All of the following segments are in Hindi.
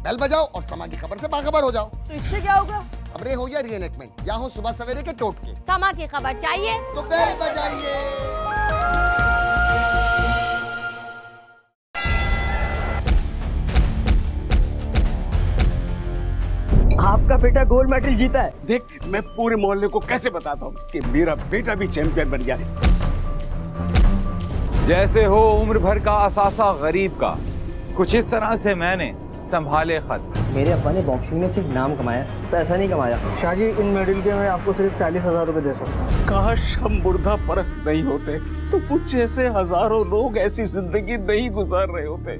बेल बजाओ और समा की खबर से बाखबर हो जाओ। तो इससे क्या होगा? खबरें हो या रीएनैक्टमेंट या हो सुबह सवेरे के टोटके, समा की खबर चाहिए तो बेल बजाइए। आपका बेटा गोल्ड मेडल जीता है। देख, मैं पूरे मोहल्ले को कैसे बताता हूँ कि मेरा बेटा भी चैंपियन बन गया है। जैसे हो उम्र भर का असासा गरीब का, कुछ इस तरह से मैंने संभाले खत। मेरे अब्बा ने बॉक्सिंग में सिर्फ नाम कमाया, पैसा नहीं कमाया। शाहजी, इन मेडल के मैं आपको सिर्फ 40,000 रुपए दे सकता हूँ। काश हम मुर्दा परस्त नहीं होते तो कुछ ऐसे हजारों लोग ऐसी जिंदगी नहीं गुजार रहे होते।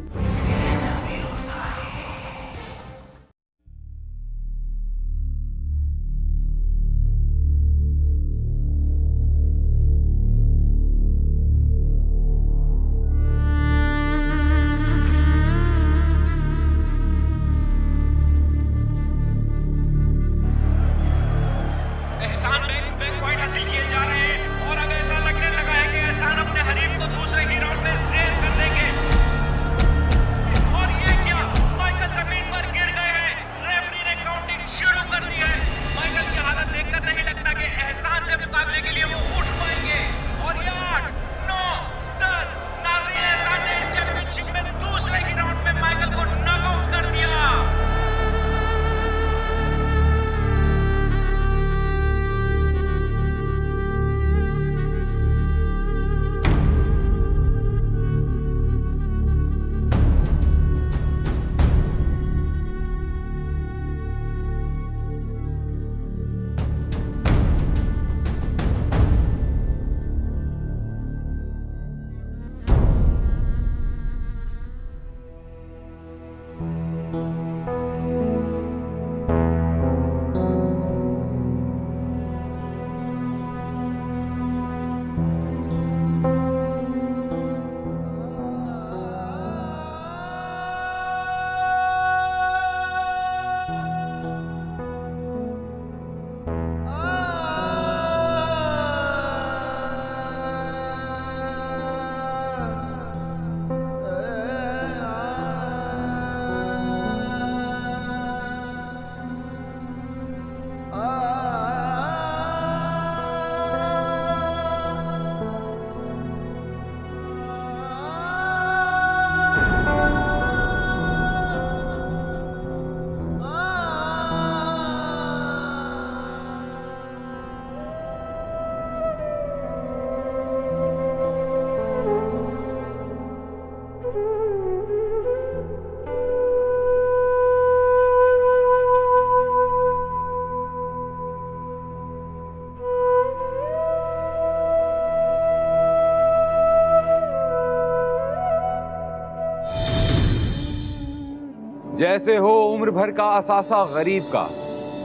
जैसे हो उम्र भर का असासा गरीब का,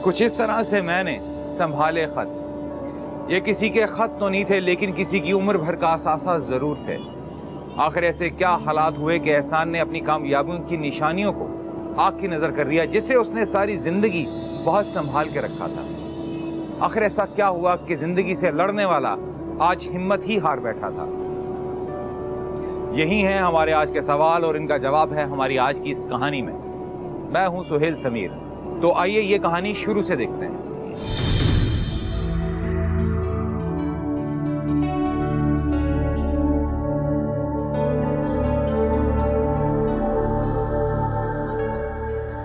कुछ इस तरह से मैंने संभाले खत। ये किसी के खत तो नहीं थे, लेकिन किसी की उम्र भर का असासा जरूर थे। आखिर ऐसे क्या हालात हुए कि एहसान ने अपनी कामयाबियों की निशानियों को आग की नजर कर दिया, जिसे उसने सारी जिंदगी बहुत संभाल के रखा था। आखिर ऐसा क्या हुआ कि जिंदगी से लड़ने वाला आज हिम्मत ही हार बैठा था? यही है हमारे आज के सवाल और इनका जवाब है हमारी आज की इस कहानी में। मैं हूं सुहेल समीर। तो आइए ये कहानी शुरू से देखते हैं।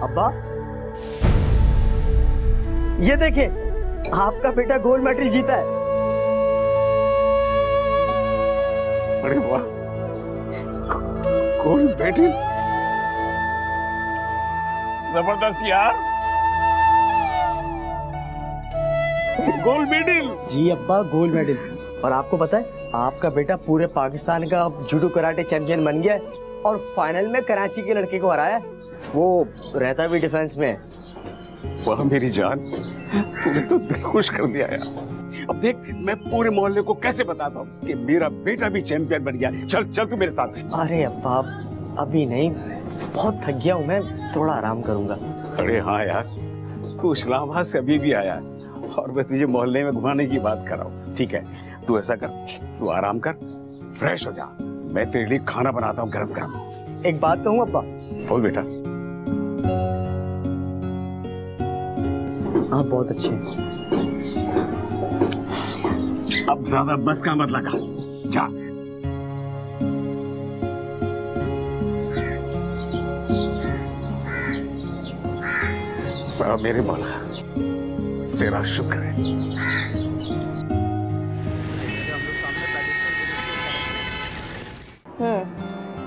अब्बा, ये देखिए, आपका बेटा गोल्ड मेडल जीता है। अरे वाह, गोल्ड मेडल, जबरदस्त यार, गोल्ड मेडल। जी अब्बा, गोल्ड मेडल। और आपको पता है, आपका बेटा पूरे पाकिस्तान का जूडो कराटे चैंपियन बन गया है और फाइनल में कराची के लड़के को हराया। वो रहता भी डिफेंस में। वाह मेरी जान, तूने तो दिल खुश कर दिया यार। अब देख, मैं पूरे मोहल्ले को कैसे बताता हूँ कि मेरा बेटा भी चैंपियन बन गया। चल चल तू मेरे साथ। अरे अब्बा, अभी नहीं, बहुत थक गया हूँ मैं, थोड़ा आराम करूंगा। अरे हाँ यार, तू इस्लामाबाद से अभी भी आया और मैं तुझे मोहल्ले में घुमाने की बात कर रहा हूँ। ठीक है, तू ऐसा कर, तू आराम कर, फ्रेश हो जा, मैं तेरे लिए खाना बनाता हूँ गरम गरम। एक बात कहूँ अब्बा? बोल बेटा। आप बहुत अच्छे हैं। अब ज्यादा बस का मत लगा, जा। मेरे मौला, तेरा शुक्र है।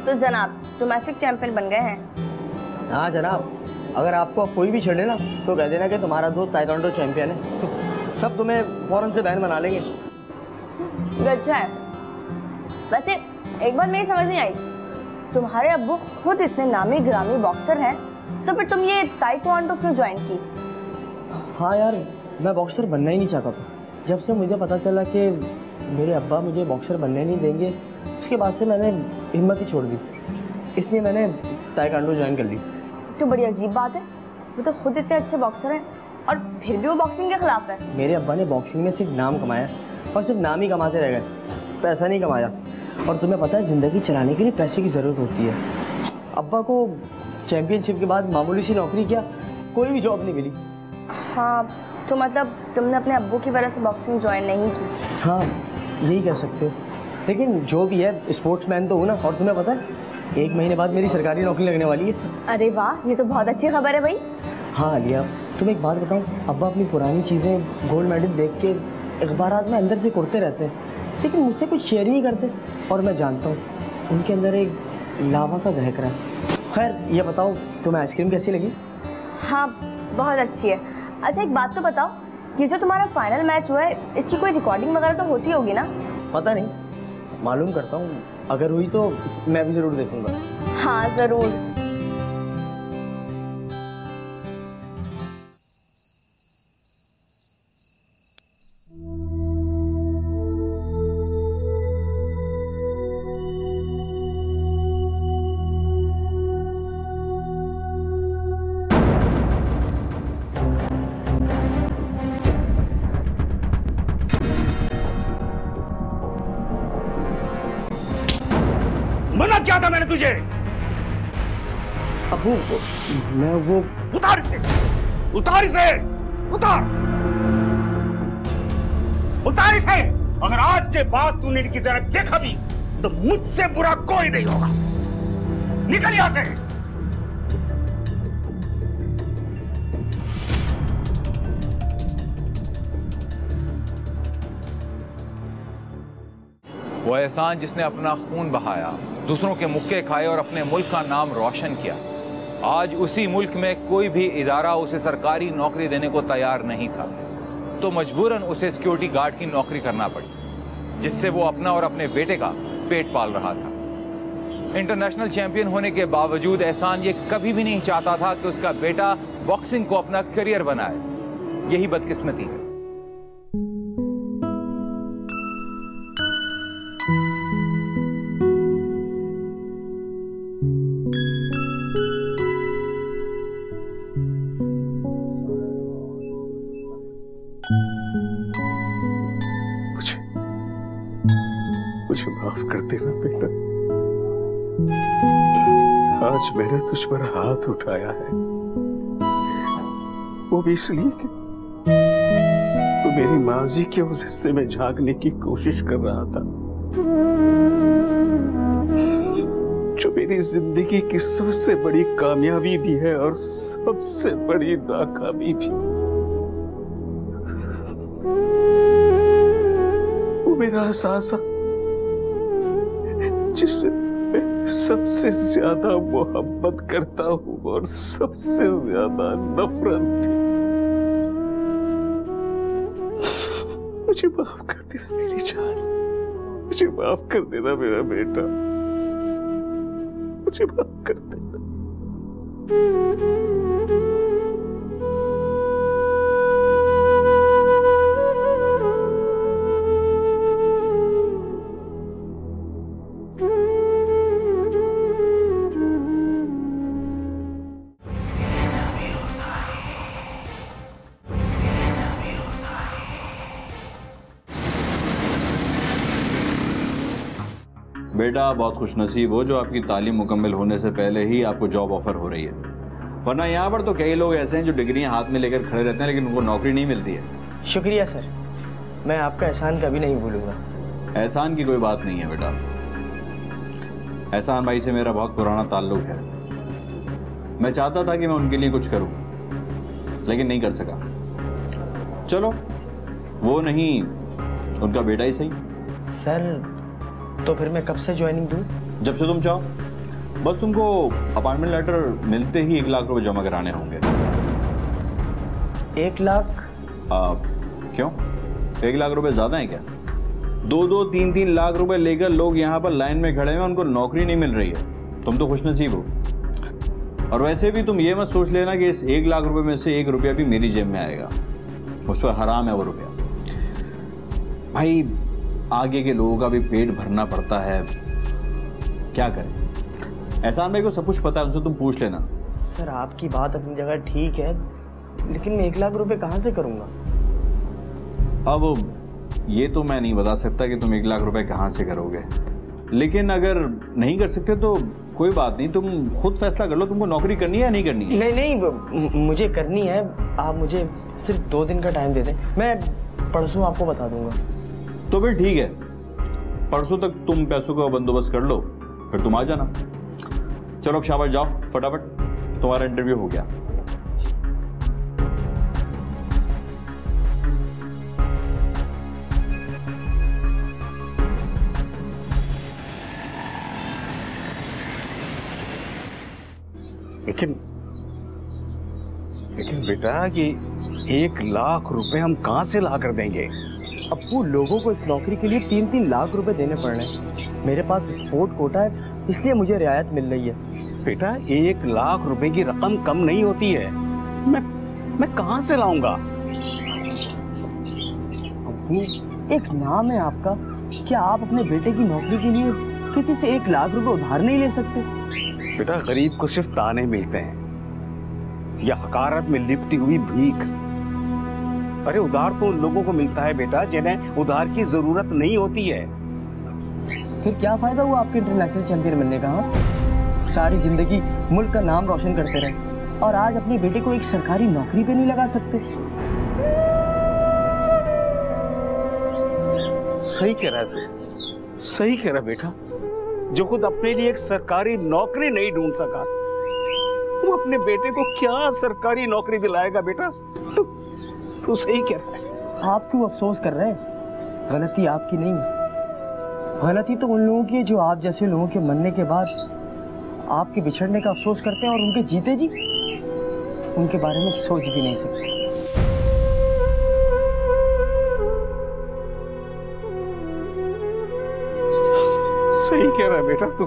तो जनाब डोमेस्टिक चैंपियन बन गए हैं। हाँ जनाब, अगर आपको कोई भी छेड़े ना तो कह देना कि तुम्हारा दोस्त ताइक्वांडो चैंपियन है। सब तुम्हें फौरन से बैन बना लेंगे। अच्छा है। वैसे एक बार मेरी समझ नहीं आई, तुम्हारे अब्बू खुद इतने नामी ग्रामी बॉक्सर हैं, तो फिर तुम ये ताइक्वांडो क्यों ज्वाइन की? हाँ यार, मैं बॉक्सर बनना ही नहीं चाहता था। जब से मुझे पता चला कि मेरे अब्बा मुझे बॉक्सर बनने नहीं देंगे, उसके बाद से मैंने हिम्मत ही छोड़ दी। इसलिए मैंने ताइक्वांडो ज्वाइन कर ली। तो बड़ी अजीब बात है, वो तो खुद इतने अच्छे बॉक्सर हैं और फिर भी वो बॉक्सिंग के खिलाफ है। मेरे अब्बा ने बॉक्सिंग में सिर्फ नाम कमाया और सिर्फ नाम ही कमाते रह गए, पैसा नहीं कमाया। और तुम्हें पता है ज़िंदगी चलाने के लिए पैसे की ज़रूरत होती है। अब्बा को चैंपियनशिप के बाद मामूली सी नौकरी क्या, कोई भी जॉब नहीं मिली। हाँ, तो मतलब तुमने अपने अब्बू की वजह से बॉक्सिंग ज्वाइन नहीं की? हाँ, यही कह सकते हो। लेकिन जो भी है, स्पोर्ट्समैन तो हूँ ना। और तुम्हें पता है 1 महीने बाद मेरी सरकारी नौकरी लगने वाली है। अरे वाह, ये तो बहुत अच्छी खबर है भाई। हाँ लिया, तुम्हें एक बात बताऊँ, अब्बा अपनी पुरानी चीज़ें, गोल्ड मेडल देख के अखबारात में अंदर से कुड़ते रहते हैं, लेकिन मुझसे कुछ शेयर ही नहीं करते। और मैं जानता हूँ उनके अंदर एक लावा सा दहक रहा है। खैर ये बताओ, तुम्हें आइसक्रीम कैसी लगी? हाँ बहुत अच्छी है। अच्छा एक बात तो बताओ, ये जो तुम्हारा फाइनल मैच हुआ है, इसकी कोई रिकॉर्डिंग वगैरह तो होती होगी ना? पता नहीं, मालूम करता हूँ, अगर हुई तो मैं भी ज़रूर देखूँगा। हाँ ज़रूर। मना क्या था मैंने तुझे? अबू, मैं वो उतार इसे, उतार इसे, उतार, उतार इसे। अगर आज के बाद तूने इनकी तरफ देखा भी तो मुझसे बुरा कोई नहीं होगा। निकल यहां से। वो एहसान जिसने अपना खून बहाया, दूसरों के मुक्के खाए और अपने मुल्क का नाम रोशन किया, आज उसी मुल्क में कोई भी इदारा उसे सरकारी नौकरी देने को तैयार नहीं था, तो मजबूरन उसे सिक्योरिटी गार्ड की नौकरी करना पड़ी, जिससे वो अपना और अपने बेटे का पेट पाल रहा था। इंटरनेशनल चैंपियन होने के बावजूद एहसान ये कभी भी नहीं चाहता था कि उसका बेटा बॉक्सिंग को अपना करियर बनाए। यही बदकिस्मती है। मुझे माफ कर देना बेटा, आज मैंने तुझ पर हाथ उठाया है, वो भी इसलिए कि तू मेरी माजी के उस हिस्से में झांकने की कोशिश कर रहा था जो मेरी जिंदगी की सबसे बड़ी कामयाबी भी है और सबसे बड़ी नाकामी भी। वो मेरा एहसास जिससे मैं सबसे ज्यादा मोहब्बत करता हूं और सबसे ज्यादा नफरत भी। मुझे माफ कर देना मेरी जान, मुझे माफ कर देना मेरा बेटा, मुझे माफ कर देना। बेटा आप बहुत खुशनसीब हो जो आपकी तालीम मुकम्मल होने से पहले ही आपको जॉब ऑफर हो रही है। वरना यहाँ पर तो कई लोग ऐसे हैं जो डिग्रियां हाथ में लेकर खड़े रहते हैं लेकिन उनको नौकरी नहीं मिलती है। शुक्रिया सर, मैं आपका एहसान कभी नहीं भूलूंगा। एहसान की कोई बात नहीं है बेटा, एहसान भाई से मेरा बहुत पुराना ताल्लुक है। मैं चाहता था कि मैं उनके लिए कुछ करूं लेकिन नहीं कर सका। चलो वो नहीं, उनका बेटा ही सही। सर तो फिर मैं कब से ज्वाइनिंग दूं? जब से तुम चाहो, बस तुमको अपॉइंटमेंट लेटर मिलते ही 1 लाख रुपए जमा कराने होंगे। 1 लाख? क्यों, 1 लाख रुपए ज्यादा है क्या? 2-2, 3-3 लाख रुपए लेकर लोग यहाँ पर लाइन में खड़े हैं, उनको नौकरी नहीं मिल रही है। तुम तो खुशनसीब हो। और वैसे भी तुम ये मत सोच लेना कि इस 1 लाख रुपए में से 1 रुपया भी मेरी जेब में आएगा, उस पर हराम है वो रुपया। भाई आगे के लोगों का भी पेट भरना पड़ता है, क्या करें। एहसान भाई को सब कुछ पता है, उनसे तुम पूछ लेना। सर आपकी बात अपनी जगह ठीक है, लेकिन मैं 1 लाख रुपए कहाँ से करूंगा? अब ये तो मैं नहीं बता सकता कि तुम 1 लाख रुपए कहाँ से करोगे, लेकिन अगर नहीं कर सकते तो कोई बात नहीं, तुम खुद फैसला कर लो तुमको नौकरी करनी है या नहीं करनी है। नहीं, मुझे करनी है। आप मुझे सिर्फ 2 दिन का टाइम दे दें, मैं परसों आपको बता दूंगा। तो फिर ठीक है, परसों तक तुम पैसों का बंदोबस्त कर लो, फिर तुम आ जाना। चलो अब शाबाश, जाओ फटाफट, तुम्हारा इंटरव्यू हो गया। लेकिन बेटा ये 1 लाख रुपए हम कहाँ से ला कर देंगे? अप्पू, लोगों को इस नौकरी के लिए 3-3 लाख रुपए देने पड़ रहे हैं। मेरे पास स्पोर्ट कोटा है, इसलिए मुझे रियायत मिल रही है। बेटा 1 लाख रुपए की रकम कम नहीं होती है, मैं कहाँ से लाऊंगा? अप्पू, एक नाम है आपका, क्या आप अपने बेटे की नौकरी के लिए किसी से 1 लाख रुपए उधार नहीं ले सकते? बेटा गरीब को सिर्फ ताने मिलते हैं या हकारत में लिपटी हुई भीख। अरे उधार तो उन लोगों को मिलता है बेटा जिन्हें उधार की जरूरत नहीं होती है। फिर क्या फायदा हुआ आपके इंटरनेशनल चैंपियन बनने का? सारी जिंदगी मुल्क का नाम रोशन करते रहे और आज अपने बेटे को एक सरकारी नौकरी पे नहीं लगा सकते। सही कह रहा है तू, सही कह रहा बेटा। जो खुद अपने लिए एक सरकारी नौकरी नहीं ढूंढ सका, वो अपने बेटे को क्या सरकारी नौकरी दिलाएगा? बेटा तू सही कह रहा है। आप क्यों अफसोस कर रहे हैं? गलती आपकी नहीं, गलती तो उन लोगों की है जो आप जैसे लोगों के मरने के बाद आपके बिछड़ने का अफसोस करते हैं और उनके जीते जी उनके बारे में सोच भी नहीं सकते। सही कह रहा है बेटा तू।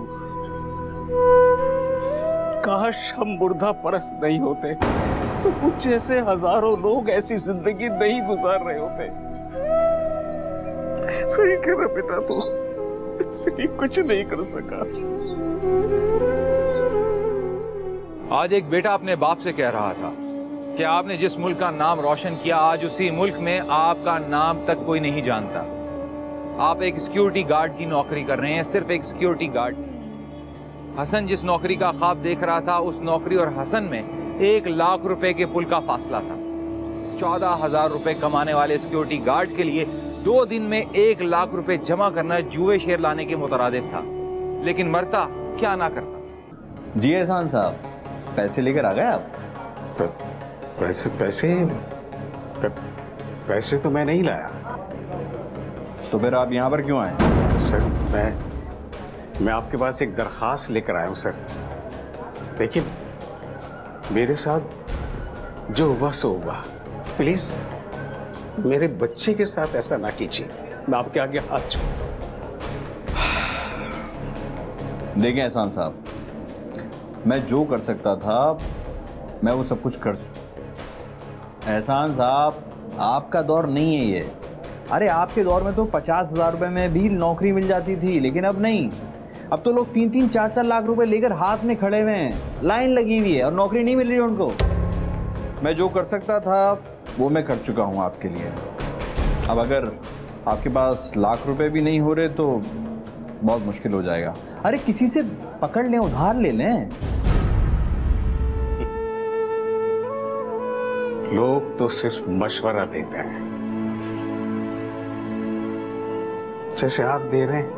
काश हम मुर्दा परस्त नहीं होते तो कुछ जैसे हजारों लोग ऐसी जिंदगी नहीं गुजार रहे होते। सही कह रहा बेटा तू, कुछ नहीं कर सका। आज एक बेटा अपने बाप से कह रहा था कि आपने जिस मुल्क का नाम रोशन किया, आज उसी मुल्क में आपका नाम तक कोई नहीं जानता। आप एक सिक्योरिटी गार्ड की नौकरी कर रहे हैं, सिर्फ एक सिक्योरिटी गार्ड। हसन जिस नौकरी का ख्वाब देख रहा था, उस नौकरी और हसन में 1 लाख रुपए के पुल का फासला था। 14,000 रुपए कमाने वाले सिक्योरिटी गार्ड के लिए 2 दिन में 1 लाख रुपए जमा करना जुए शेर लाने के मुतरादिफ था, लेकिन मरता क्या ना करता। जी एहसान साहब, पैसे लेकर आ गए आप? पैसे तो मैं नहीं लाया। तो फिर आप यहाँ पर क्यों आए? सर मैं आपके पास एक दरखास्त लेकर आया हूँ सर। देखिए मेरे साथ जो हुआ सो हुआ, प्लीज मेरे बच्चे के साथ ऐसा ना कीजिए। मैं आपके आगे हाथ जोड़ता हूं। देखें एहसान साहब, मैं जो कर सकता था मैं वो सब कुछ कर चुका। एहसान साहब, आपका दौर नहीं है ये। अरे आपके दौर में तो 50,000 रुपए में भी नौकरी मिल जाती थी, लेकिन अब नहीं। अब तो लोग 3-3, 4-4 लाख रुपए लेकर हाथ में खड़े हुए हैं, लाइन लगी हुई है और नौकरी नहीं मिल रही उनको। मैं जो कर सकता था वो मैं कर चुका हूँ आपके लिए। अब अगर आपके पास लाख रुपए भी नहीं हो रहे तो बहुत मुश्किल हो जाएगा। अरे किसी से पकड़ लें, उधार ले लें। लोग तो सिर्फ मशवरा देते हैं, जैसे आप दे रहे हैं।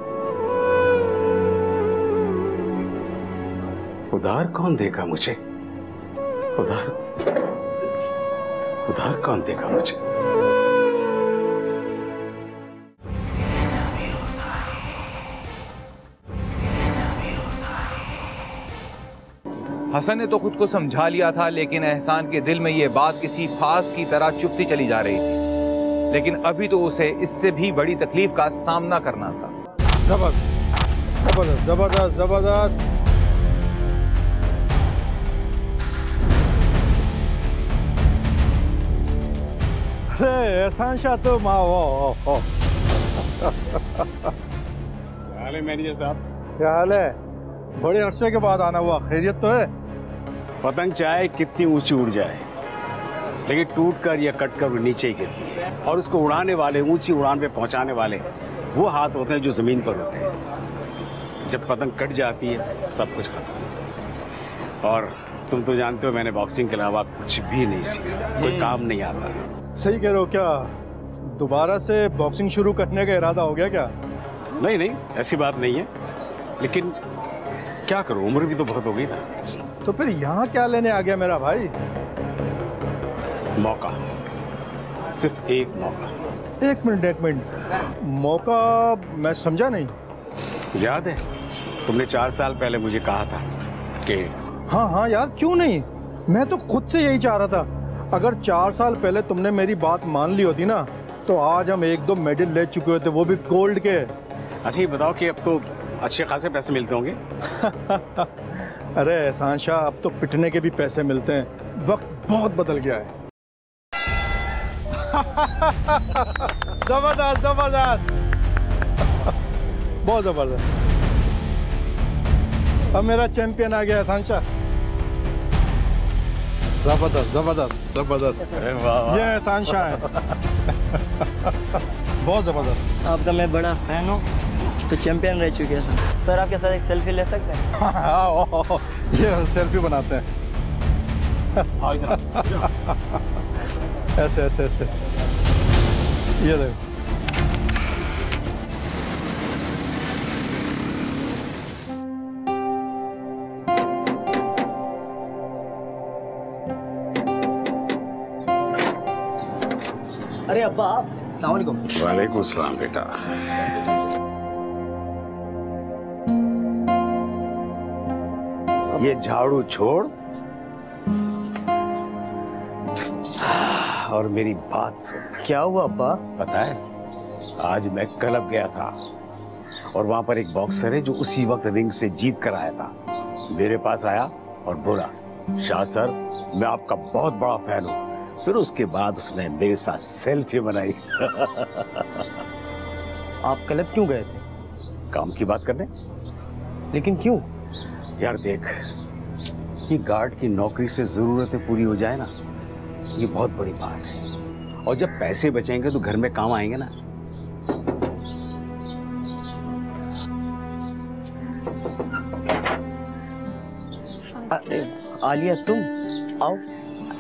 उधार कौन देगा मुझे? उधार कौन देगा मुझे? हसन ने तो खुद को समझा लिया था, लेकिन एहसान के दिल में यह बात किसी फास की तरह चुभती चली जा रही थी। लेकिन अभी तो उसे इससे भी बड़ी तकलीफ का सामना करना था। जबरदस्त जबरदस्त जबरदस्त। अरे एहसान शाह तो माँ हो। क्या हाल है मैनेजर साहब? क्या हाल है? बड़े अरसे के बाद आना हुआ, खैरियत तो है? पतंग चाहे कितनी ऊंची उड़ जाए, लेकिन टूट कर या कट कर नीचे ही गिरती है। और उसको उड़ाने वाले, ऊंची उड़ान पे पहुंचाने वाले वो हाथ होते हैं जो जमीन पर होते हैं। जब पतंग कट जाती है सब कुछ खत्म। और तुम तो जानते हो मैंने बॉक्सिंग के अलावा कुछ भी नहीं सीखा, कोई काम नहीं आता। सही कह रहे हो। क्या दोबारा से बॉक्सिंग शुरू करने का इरादा हो गया क्या? नहीं नहीं, ऐसी बात नहीं है, लेकिन क्या करूं, उम्र भी तो बहुत हो गई ना। तो फिर यहाँ क्या लेने आ गया मेरा भाई? मौका, सिर्फ एक मौका। एक मिनट, मौका मैं समझा नहीं। याद है तुमने 4 साल पहले मुझे कहा था कि हाँ यार, क्यों नहीं। मैं तो खुद से यही चाह रहा था। अगर 4 साल पहले तुमने मेरी बात मान ली होती ना, तो आज हम 1-2 मेडल ले चुके होते, वो भी गोल्ड के। अच्छा ये बताओ कि अब तो अच्छे खासे पैसे मिलते होंगे? अरे एहसान शाह, अब तो पिटने के भी पैसे मिलते हैं। वक्त बहुत बदल गया है। जबरदस्त जबरदस्त, बहुत जबरदस्त। अब मेरा चैंपियन आ गया एहसान शाह। जबरदस्त जबरदस्त जबरदस्त। ये एहसान शाह है। बहुत जबरदस्त। आपका मैं बड़ा फैन हूँ, तो चैंपियन रह चुके हैं सर। आपके साथ एक सेल्फी ले सकते हैं? हाँ, ये सेल्फी बनाते हैं। ऐसे ऐसे ऐसे, ये देखो। अरे अब्बा आप, अस्सलाम वालेकुम। वालेकुम सलाम बेटा। ये झाड़ू छोड़ और मेरी बात सुन। क्या हुआ अब्बा? पता है, आज मैं क्लब गया था और वहां पर एक बॉक्सर है जो उसी वक्त रिंग से जीत कर आया था। मेरे पास आया और बोला, शाह सर मैं आपका बहुत बड़ा फैन हूँ। फिर उसके बाद उसने मेरे साथ सेल्फी बनाई। आप क्लब क्यों गए थे? काम की बात करने। लेकिन क्यों? यार देख, ये गार्ड की नौकरी से जरूरतें पूरी हो जाए ना, ये बहुत बड़ी बात है। और जब पैसे बचेंगे तो घर में काम आएंगे ना। आलिया तुम आओ।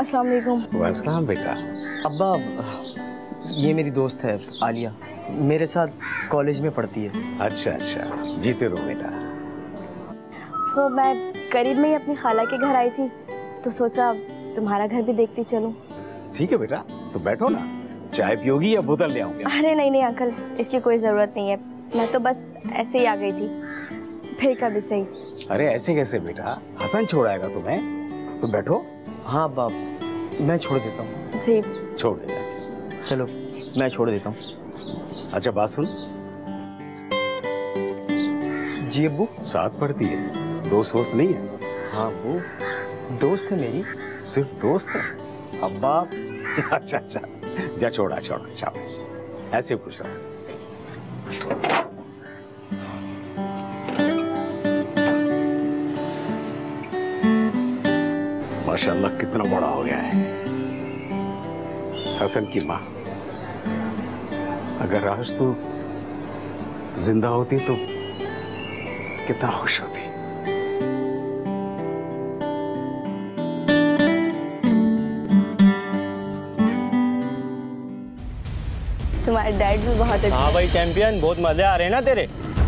अस्सलाम वालेकुम। वालेकुम बेटा। अब्बा ये मेरी दोस्त है आलिया, मेरे साथ कॉलेज में पढ़ती है। अच्छा अच्छा, जीते रहो बेटा। वो मैं करीब में ही अपनी खाला के घर आई थी, तो सोचा तुम्हारा घर भी देखती चलूं। ठीक है बेटा, तो बैठो ना, चाय पियोगी या बोतल ले आऊंगा? अरे नहीं नहीं अंकल, इसकी कोई ज़रूरत नहीं है, मैं तो बस ऐसे ही आ गई थी, फिर कभी सही। अरे ऐसे कैसे बेटा, हसन छोड़ाएगा तुम्हें, तो बैठो। हाँ बाप, मैं छोड़ देता हूँ। जी छोड़ दे जाके। चलो मैं छोड़ देता हूँ। अच्छा बात सुन। जी अब्बू। साथ पढ़ती है, दोस्त वोस्त नहीं है? हाँ अब्बू, दोस्त है मेरी। सिर्फ दोस्त है? अब्बा अच्छा अच्छा, जा छोड़ा छोड़ा छोड़ा, ऐसे पूछ रहा। माशाल्लाह कितना बड़ा हो गया है। हसन की माँ अगर आज तू जिंदा होती तो कितना खुश होती। तुम्हारे डैड भी बहुत अच्छे। हाँ भाई चैंपियन, बहुत मजे आ रहे हैं ना तेरे।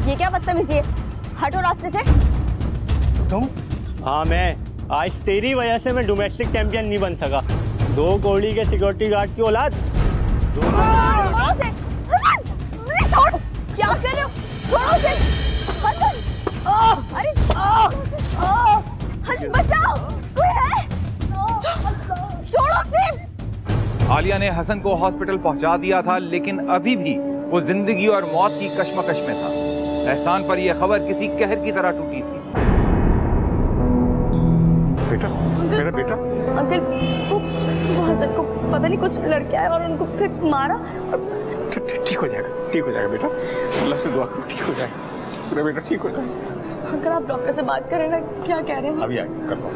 ये क्या बदतमीजी है, हटो रास्ते से। तुम? हाँ मैं, आज तेरी वजह से मैं डोमेस्टिक चैंपियन नहीं बन सका। 2 कौड़ी के सिक्योरिटी गार्ड की औलाद। छोड़ो उसे, छोड़, क्या कर रहे हो, छोड़ो उसे। हसन, अरे हसन बचाओ, कोई है, छोड़ो उसे। आलिया ने हसन को हॉस्पिटल पहुंचा दिया था, लेकिन अभी भी वो जिंदगी और मौत की कश्मकश में था। एहसान पर यह खबर किसी कहर की तरह टूटी थी। बेटा, मेरा बेटा। अंकल, वो हसन को पता नहीं कुछ लड़के आए और उनको फिर मारा। ठीक हो जाएगा बेटा, अल्लाह से दुआ करो, ठीक हो जाएगा मेरा बेटा, ठीक हो जाएगा। अंकल आप डॉक्टर से बात करें ना, क्या कह रहे हैं? अभी करता हूँ।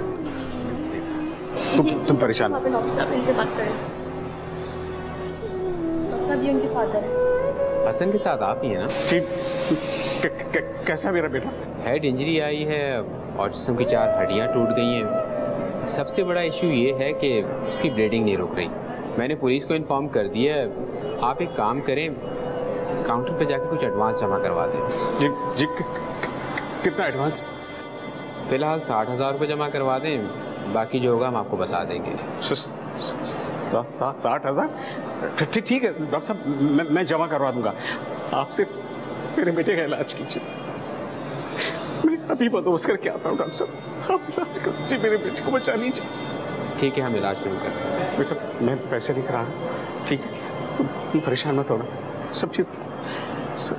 तुम परेशान। डॉक्टर साहब इनसे बात करें। डॉक्टर साहब ये उनके फादर हैं। हसन के साथ आप ही है ना? ठीक। कैसा मेरा बेटा? हेड इंजरी आई है और जिस्म की 4 हड्डियां टूट गई हैं। सबसे बड़ा इशू ये है कि उसकी ब्लीडिंग नहीं रुक रही। मैंने पुलिस को इन्फॉर्म कर दिया है। आप एक काम करें, काउंटर पे जाके कुछ एडवांस जमा करवा दें। जी कितना एडवांस? फिलहाल 60,000 रुपये जमा करवा दें, बाकी जो होगा हम आपको बता देंगे। 60,000? ठीक है डॉक्टर साहब, मैं जमा करवा दूंगा। आपसे मेरे बेटे का इलाज कीजिए। मैं अभी बंदोबस्त करके आता हूँ डॉक्टर साहब, आप इलाज कर दीजिए, मेरे बेटे को बचा लीजिए। ठीक है, हम इलाज शुरू करते हैं। बेटा मैं पैसे लेकर आ रहा हूँ, ठीक है? तुम परेशान मत होना, सब ठीक सब।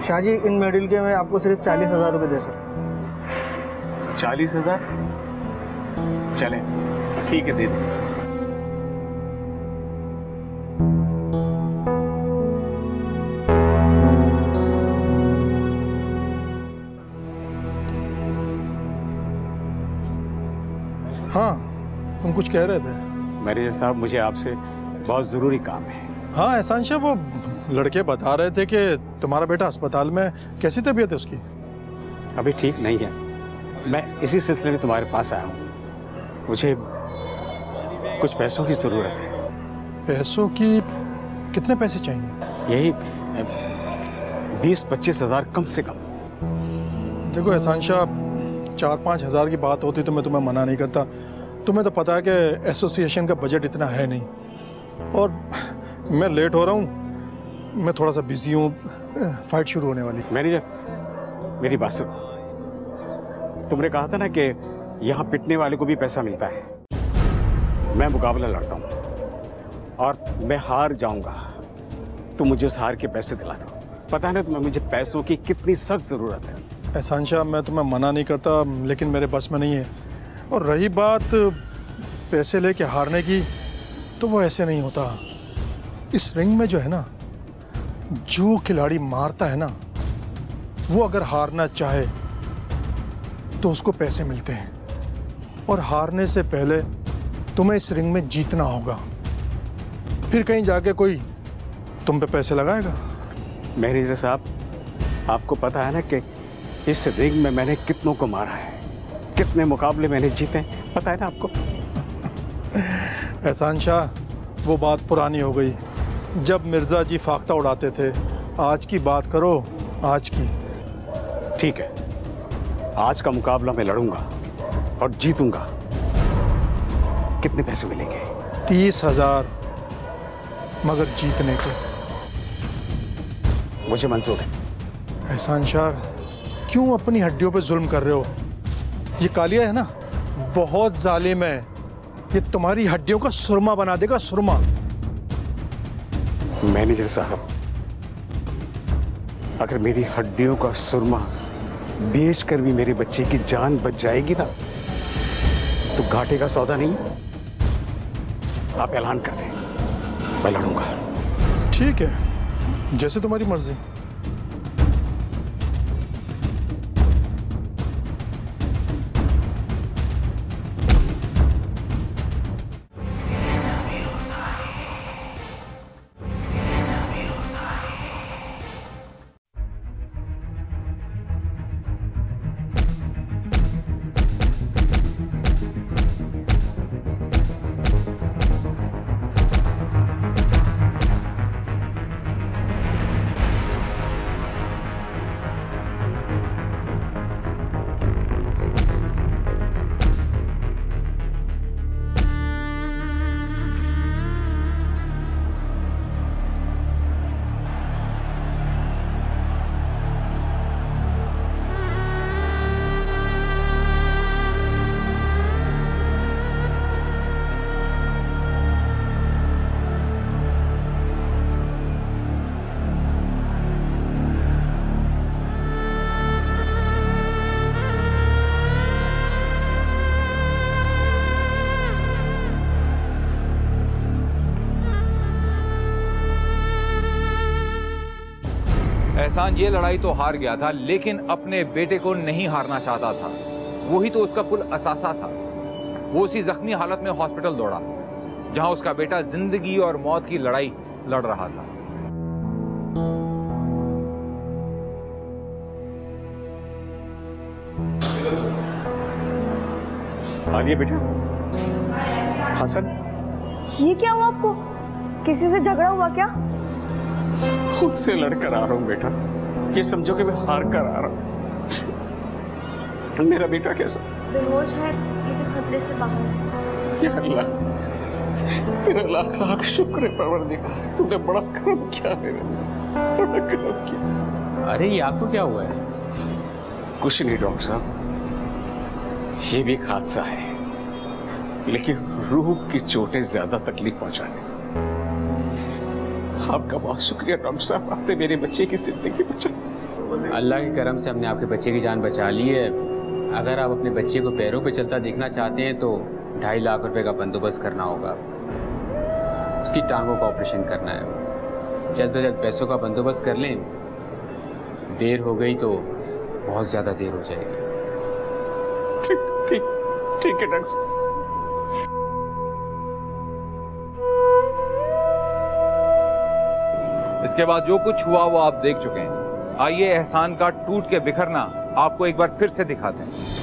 शाहजी, इन मेडल के मैं आपको सिर्फ 40,000 रुपये दे सकता। 40,000? चले ठीक है, दे दे। हाँ, तुम कुछ कह रहे थे? मैनेजर साहब, मुझे आपसे बहुत जरूरी काम है। हाँ एहसान शाह, वो लड़के बता रहे थे कि तुम्हारा बेटा अस्पताल में, कैसी तबीयत है उसकी? अभी ठीक नहीं है। मैं इसी सिलसिले में तुम्हारे पास आया हूँ। मुझे कुछ पैसों की जरूरत है। पैसों की? कितने पैसे चाहिए? यही 20-25 हजार कम से कम। देखो एहसान शाह, 4-5 हजार की बात होती तो मैं तुम्हें मना नहीं करता। तुम्हें तो पता है कि एसोसिएशन का बजट इतना है नहीं, और मैं लेट हो रहा हूँ, मैं थोड़ा सा बिजी हूँ, फाइट शुरू होने वाली। मैनेजर, मेरी बात सुन। तुमने कहा था ना कि यहाँ पिटने वाले को भी पैसा मिलता है। मैं मुकाबला लड़ता हूँ और मैं हार जाऊंगा, तो मुझे उस हार के पैसे दिला दो। पता है ना तुम्हें मुझे पैसों की कितनी सख्त जरूरत है। एहसान शाह, मैं तुम्हें मना नहीं करता, लेकिन मेरे बस में नहीं है। और रही बात पैसे लेके हारने की, तो वो ऐसे नहीं होता। इस रिंग में जो है ना, जो खिलाड़ी मारता है ना, वो अगर हारना चाहे तो उसको पैसे मिलते हैं, और हारने से पहले तुम्हें इस रिंग में जीतना होगा, फिर कहीं जाके कोई तुम पे पैसे लगाएगा। मैनेजर साहब, आपको पता है ना कि इस रिंग में मैंने कितनों को मारा है, कितने मुकाबले मैंने जीते हैं, पता है ना आपको? एहसान शाह, वो बात पुरानी हो गई, जब मिर्जा जी फाख्ता उड़ाते थे। आज की बात करो, आज की। ठीक है, आज का मुकाबला मैं लड़ूंगा और जीतूंगा। कितने पैसे मिलेंगे? 30,000, मगर जीतने के। मुझे मंजूर है। एहसान शाह, क्यों अपनी हड्डियों पे जुल्म कर रहे हो? ये कालिया है ना, बहुत जालिम है। ये तुम्हारी हड्डियों का सुरमा बना देगा, सुरमा। मैनेजर साहब, अगर मेरी हड्डियों का सुरमा बेचकर भी मेरे बच्चे की जान बच जाएगी ना, तो घाटे का सौदा नहीं। आप ऐलान कर दें, मैं लड़ूंगा। ठीक है, जैसे तुम्हारी मर्जी। एहसान ये लड़ाई तो हार गया था, लेकिन अपने बेटे को नहीं हारना चाहता था। वही तो उसका कुल असासा था। वो उसी जख्मी हालत में हॉस्पिटल दौड़ा जहां उसका बेटा जिंदगी और मौत की लड़ाई लड़ रहा था। आलिया बेटा। हसन, ये क्या हुआ आपको? किसी से झगड़ा हुआ क्या? खुद से लड़कर आ रहा हूं बेटा। ये समझो कि मैं हार कर आ रहा हूं। मेरा बेटा कैसा? बेहोश है लेकिन खतरे से बाहर है। या अल्लाह, तेरा लाख लाख शुक्र है परवरदिगार, तूने बड़ा करम किया मेरे, बड़ा करम किया। अरे ये आपको क्या हुआ है? कुछ नहीं डॉक्टर साहब, ये भी एक हादसा है, लेकिन रूह की चोटें ज्यादा तकलीफ पहुंचाने। आपका बहुत शुक्रिया डॉक्टर साहब, आपने मेरे बच्चे की जिंदगी बचाई। अल्लाह के करम से हमने आपके बच्चे की जान बचा ली है। अगर आप अपने बच्चे को पैरों पे चलता देखना चाहते हैं तो 2.5 लाख रुपए का बंदोबस्त करना होगा। उसकी टांगों का ऑपरेशन करना है। जल्द से जल्द पैसों का बंदोबस्त कर लें, देर हो गई तो बहुत ज्यादा देर हो जाएगी। ठीक है डॉक्टर साहब। इसके बाद जो कुछ हुआ वो आप देख चुके हैं। आइए एहसान का टूट के बिखरना आपको एक बार फिर से दिखाते हैं।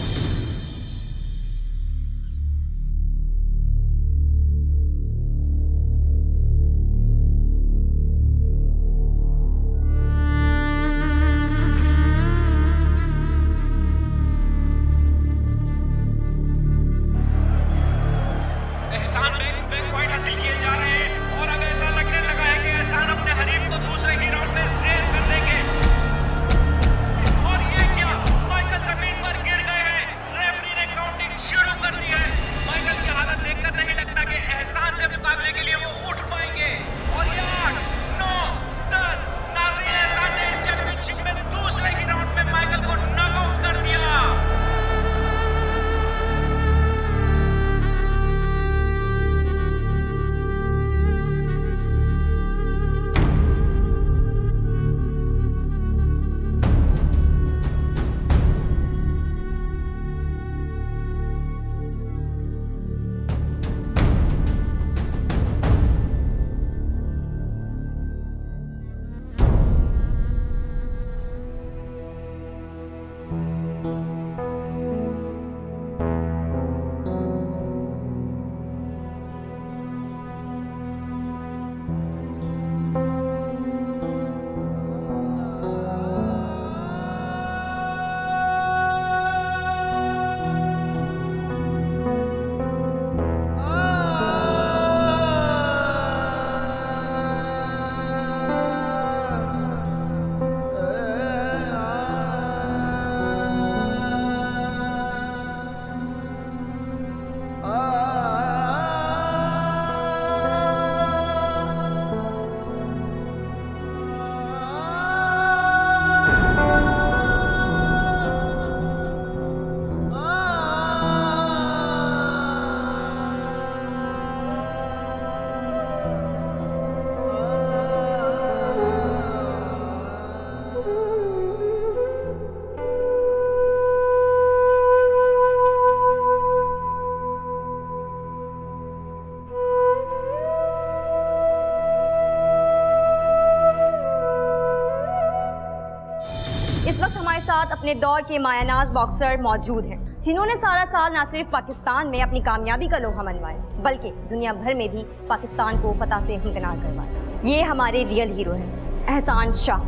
साथ अपने दौर के मायानाज बॉक्सर मौजूद हैं, जिन्होंने सारा साल न सिर्फ पाकिस्तान में अपनी कामयाबी का लोहा मनवाया, बल्कि दुनिया भर में भी पाकिस्तान को फतह से हमकिनार करवाया। ये हमारे रियल हीरो हैं, एहसान शाह।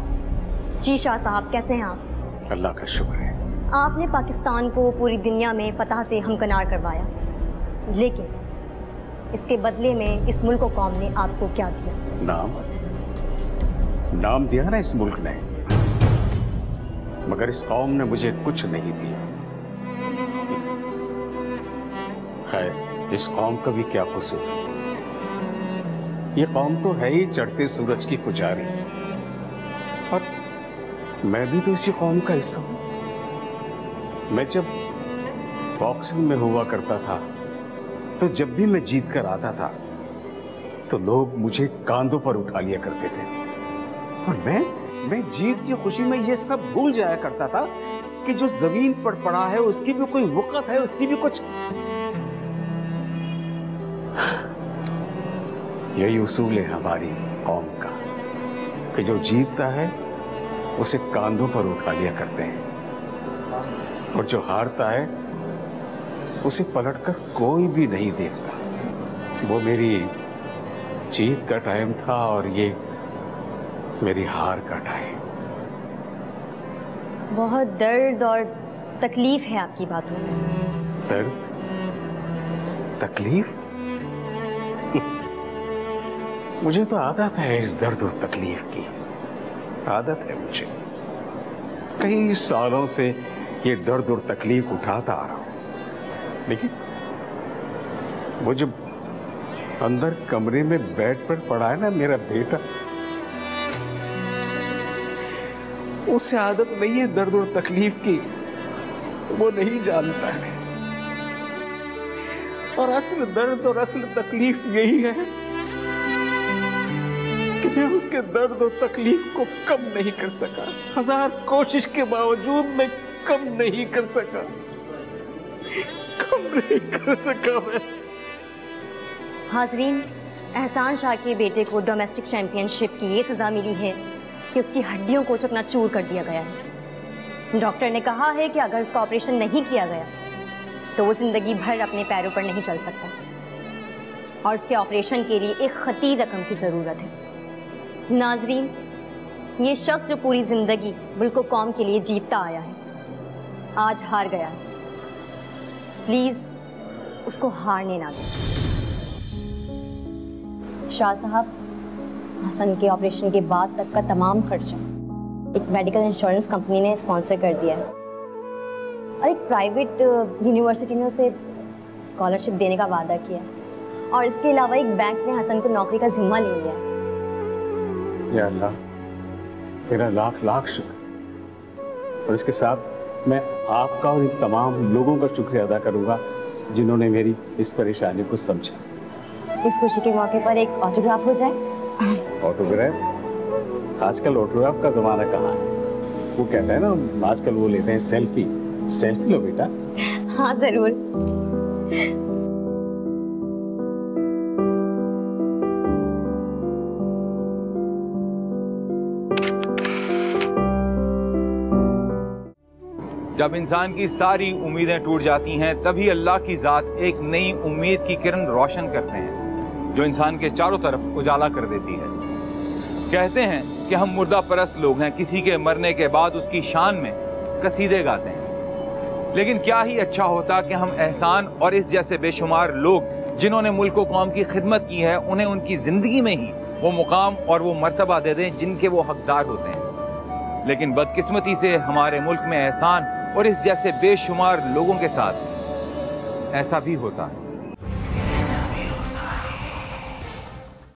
जी शाह साहब, कैसे हैं आप? अल्लाह का शुक्र है। आपने पाकिस्तान को पूरी दुनिया में फतह से हमकिनार करवाया, लेकिन इसके बदले में इस मुल्क को कौम ने आपको क्या दिया? नाम दिया ना इस मुल्क ने, मगर इस कौम ने मुझे कुछ नहीं दिया। खैर, इस कौम का भी क्या कसूर? ये कौम तो है ही चढ़ते सूरज की पुजारी, और मैं भी तो इसी कौम का हिस्सा हूं। मैं जब बॉक्सिंग में हुआ करता था तो जब भी मैं जीत कर आता था तो लोग मुझे कांधों पर उठा लिया करते थे और मैं जीत की खुशी में ये सब भूल जाया करता था कि जो जमीन पर पड़ा है उसकी भी कोई वक़्त है, उसकी भी कुछ। यही उसूल है हमारी कौम का कि जो जीतता है उसे कांधों पर उठा लिया करते हैं और जो हारता है उसे पलटकर कोई भी नहीं देखता। वो मेरी जीत का टाइम था और ये मेरी हार का टाइम। बहुत दर्द और तकलीफ है आपकी बातों में। दर्द, तकलीफ? मुझे तो आदत है इस दर्द और तकलीफ की, आदत है मुझे। कई सालों से ये दर्द और तकलीफ उठाता आ रहा हूं, लेकिन वो जो अंदर कमरे में बेड पर पड़ा है ना मेरा बेटा, उसे आदत नहीं है दर्द और तकलीफ की, वो नहीं जानता है। और असल दर्द और असल तकलीफ यही है कि मैं उसके दर्द और तकलीफ को कम नहीं कर सका। हजार कोशिश के बावजूद मैं कम नहीं कर सका, कम नहीं कर सका मैं। हाजरीन, एहसान शाह के बेटे को डोमेस्टिक चैंपियनशिप की ये सज़ा मिली है कि उसकी हड्डियों को चकनाचूर कर दिया गया है। डॉक्टर ने कहा है कि अगर उसका ऑपरेशन नहीं किया गया तो वो ज़िंदगी भर अपने पैरों पर नहीं चल सकता और उसके ऑपरेशन के लिए एक खतीर रकम की ज़रूरत है। नाजरीन, ये शख्स जो पूरी ज़िंदगी मुल्क व कौम के लिए जीतता आया है, आज हार गया है। प्लीज़ उसको हारने ना दें। शाह साहब, हसन के ऑपरेशन के बाद तक का तमाम खर्चा एक मेडिकल इंश्योरेंस कंपनी ने स्पॉन्सर कर दिया है और एक प्राइवेट यूनिवर्सिटी ने उसे स्कॉलरशिप देने का वादा किया है और इसके अलावा एक बैंक ने हसन को नौकरी का जिम्मा ले लिया है। या अल्लाह, तेरा लाख लाख शुक्र। और इसके साथ मैं आपका और इन तमाम लोगों का शुक्रिया अदा करूंगा जिन्होंने मेरी इस परेशानी को समझा। इस खुशी के मौके पर एक ऑटोग्राफ हो जाए। ऑटोग्राफ? आजकल ऑटोग्राफ का जमाना कहाँ है? वो कहता है ना आजकल वो लेते हैं सेल्फी। सेल्फी लो बेटा। हाँ जरूर। जब इंसान की सारी उम्मीदें टूट जाती हैं तभी अल्लाह की जात एक नई उम्मीद की किरण रोशन करते हैं जो इंसान के चारों तरफ उजाला कर देती है। कहते हैं कि हम मुर्दा परस्त लोग हैं, किसी के मरने के बाद उसकी शान में कसीदे गाते हैं। लेकिन क्या ही अच्छा होता कि हम एहसान और इस जैसे बेशुमार लोग जिन्होंने मुल्क व कौम की खिदमत की है उन्हें उनकी जिंदगी में ही वो मुकाम और वो मर्तबा दे दें जिनके वो हकदार होते हैं। लेकिन बदकिस्मती से हमारे मुल्क में एहसान और इस जैसे बेशुमार लोगों के साथ ऐसा भी होता है।